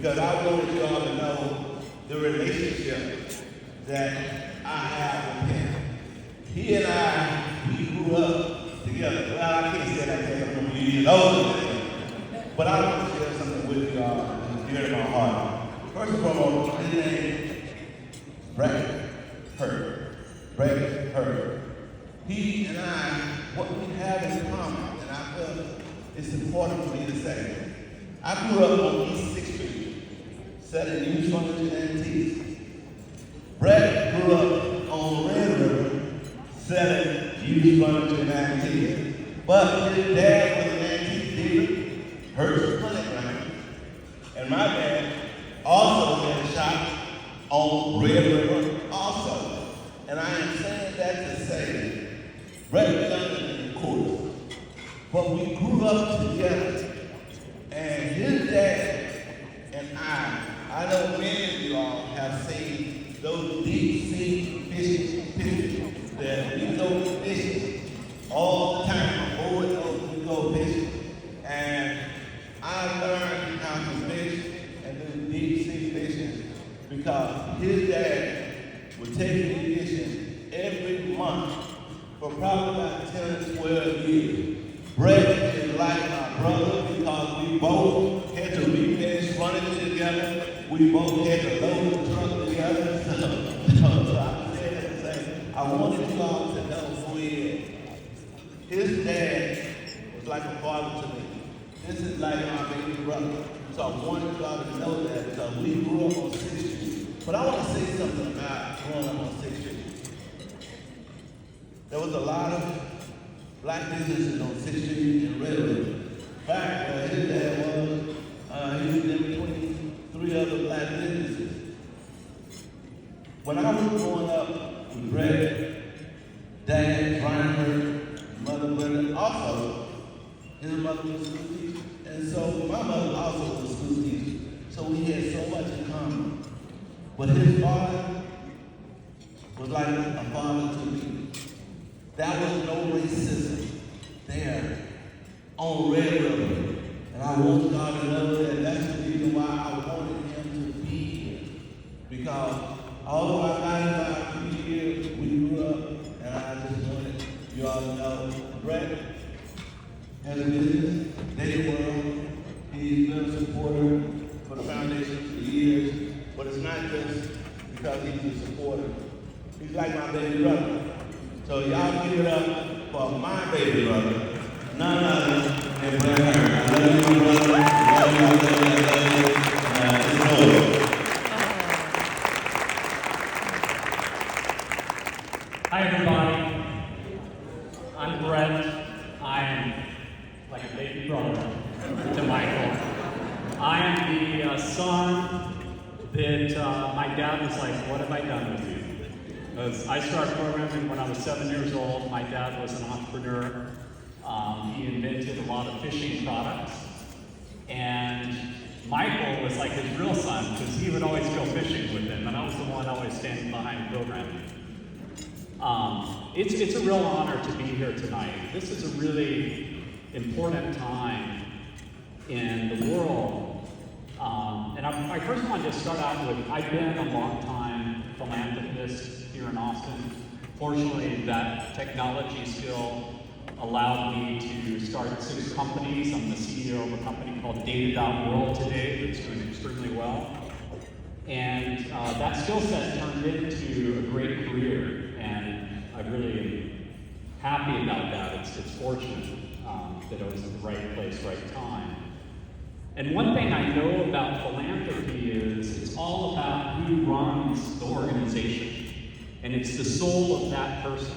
because I wanted y'all to know the relationship that I have with him. He and I, we grew up together. Well, I can't say that because I'm a few years older than him. But I want to share something with y'all that's dear to my heart. First of all, his name is Brett Hurt. Brett Hurt. He and I, what we have in common, and I feel it's important for me to say. I grew up on East 6th Street, selling used furniture and antiques. Brett grew up on Red River, selling used furniture and antiques. But his dad was an antique dealer, Hurt's Playground, and my dad also had a shop on Red River also. And I am saying that to say, Brett was younger than me, of course, but we grew up together. And his dad and I know many of you all have seen those deep sea fishing pictures that we go fishing all the time. Over and over we go fishing. And I learned how to fish and do deep sea fishing because his dad would take me fishing every month for probably about 10 or 12 years. Brett is like my brother because we both had to refinish furniture together. We both had to load the truck together. So I said that to say, I wanted you all to know who he is. His dad was like a father to me. This is like my baby brother. So I wanted y'all to know that because we grew up on 6th Street. But I want to say something about growing up on 6th Street. There was a lot of black businesses on 6th Street and Red River. In fact, his dad was, he was in between 3 other black businesses. When I was growing up with Brett, Dad, Brian Hurt, Mother Brenda, also, his mother was a school teacher. And so my mother also was a school teacher. So we had so much in common. But his father was like a father to me. There was no racism there on Red River. And I want y'all to know that that's the reason why I wanted him to be here. Because although I got him about a few years, we grew up, and I just wanted you all to know Brett has a business, Daily World. He's been a supporter for the foundation for years. But it's not just because he's a supporter. He's like my baby brother. So y'all give it up for my baby brother, none other than Brett Hurt. I love you, brother. I love you. Hi, everybody. I'm Brett. I am like a baby brother to Michael. I am the son that my dad was like, "What have I done with you?" Because I started programming when I was 7 years old. My dad was an entrepreneur. He invented a lot of fishing products. And Michael was like his real son because he would always go fishing with him. And I was the one always standing behind programming. It's a real honor to be here tonight. This is a really important time in the world. And I first wanted to start out with, I've been a long time philanthropist here in Austin. Fortunately, that technology skill allowed me to start 6 companies. I'm the CEO of a company called Data.World today that's doing extremely well. And that skill set turned into a great career, and I really am happy about that. It's fortunate that I was in the right place, right time. And one thing I know about philanthropy is it's all about who runs the organization. And it's the soul of that person.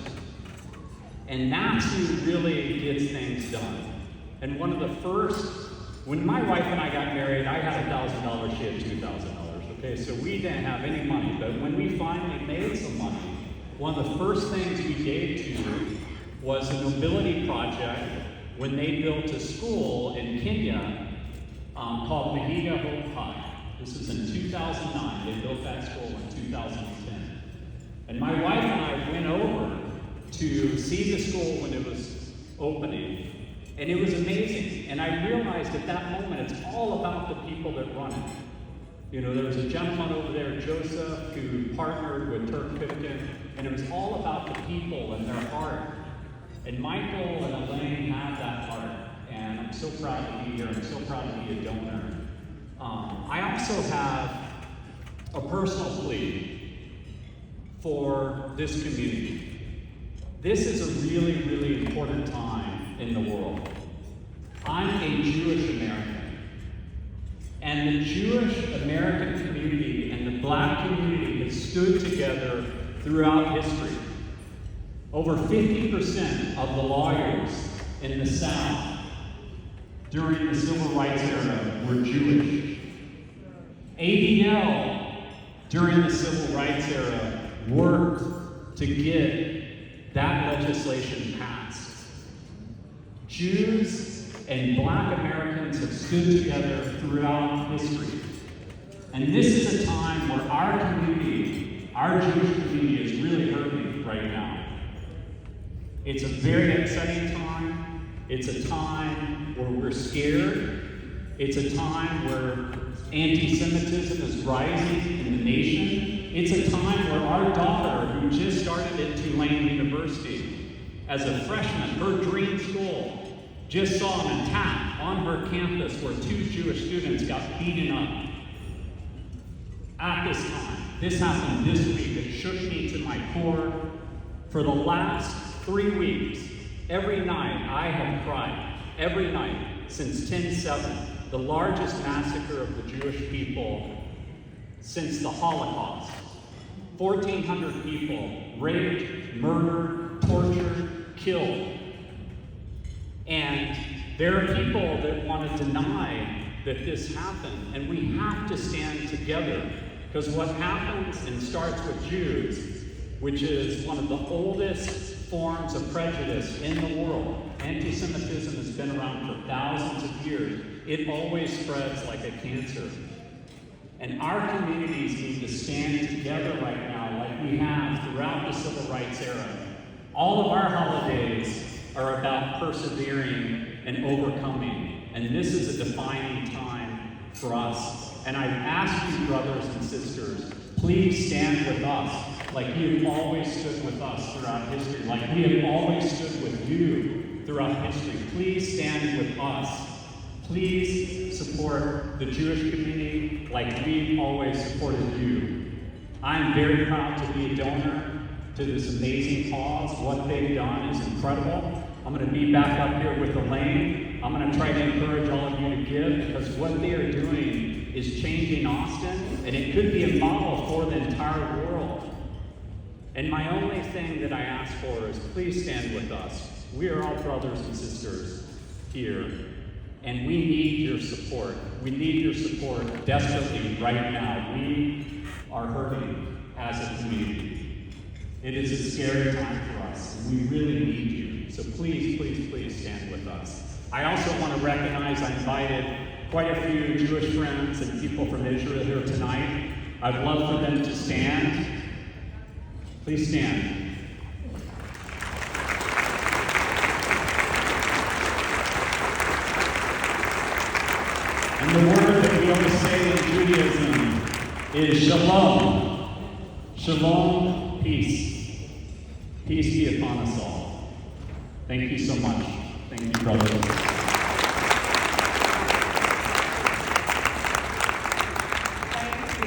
And that's who really gets things done. And one of the first, when my wife and I got married, I had $1,000, she had $2,000, okay? So we didn't have any money, but when we finally made some money, one of the first things we gave to was a mobility project when they built a school in Kenya called Mahiga Hope High. This was in 2009. They built that school in 2010. And my wife and I went over to see the school when it was opening, and it was amazing. And I realized at that moment, it's all about the people that run it. You know, there was a gentleman over there, Joseph, who partnered with Turk Pipkin, and it was all about the people and their heart. And Michael and Elaine have that heart, and I'm so proud to be here. I'm so proud to be a donor. I also have a personal plea for this community. This is a really, really important time in the world. I'm a Jewish American. And the Jewish American community and the Black community has stood together throughout history. Over 50% of the lawyers in the South during the Civil Rights era were Jewish. ADL during the Civil Rights era worked to get that legislation passed. Jews and Black Americans have stood together throughout history. And this is a time where our community, our Jewish community, is really hurting right now. It's a very upsetting time. It's a time where we're scared. It's a time where anti-Semitism is rising in the nation. It's a time where our daughter, who just started at Tulane University as a freshman, her dream school, just saw an attack on her campus where 2 Jewish students got beaten up. At this time, this happened this week. It shook me to my core. For the last 3 weeks, every night I have cried. Every night since 10/7, the largest massacre of the Jewish people since the Holocaust. 1,400 people raped, murdered, tortured, killed. And there are people that want to deny that this happened, and we have to stand together, because what happens and starts with Jews, which is one of the oldest forms of prejudice in the world. Anti-Semitism has been around for thousands of years. It always spreads like a cancer. And our communities need to stand together right now, like we have throughout the Civil Rights era. All of our holidays are about persevering and overcoming. And this is a defining time for us. And I ask you, brothers and sisters, please stand with us like you have always stood with us throughout history, like we have always stood with you throughout history. Please stand with us. Please support the Jewish community like we've always supported you. I'm very proud to be a donor to this amazing cause. What they've done is incredible. I'm going to be back up here with Elaine. I'm going to try to encourage all of you to give, because what they are doing is changing Austin, and it could be a model for the entire world. And my only thing that I ask for is please stand with us. We are all brothers and sisters here, and we need your support. We need your support desperately right now. We are hurting as a community. It is a scary time for us, and we really need you. So please, please, please stand with us. I also want to recognize I invited quite a few Jewish friends and people from Israel here tonight. I'd love for them to stand. Please stand. And the word that we always say in Judaism is shalom. Shalom, peace. Peace be upon us all. Thank you so much. Thank you, brothers.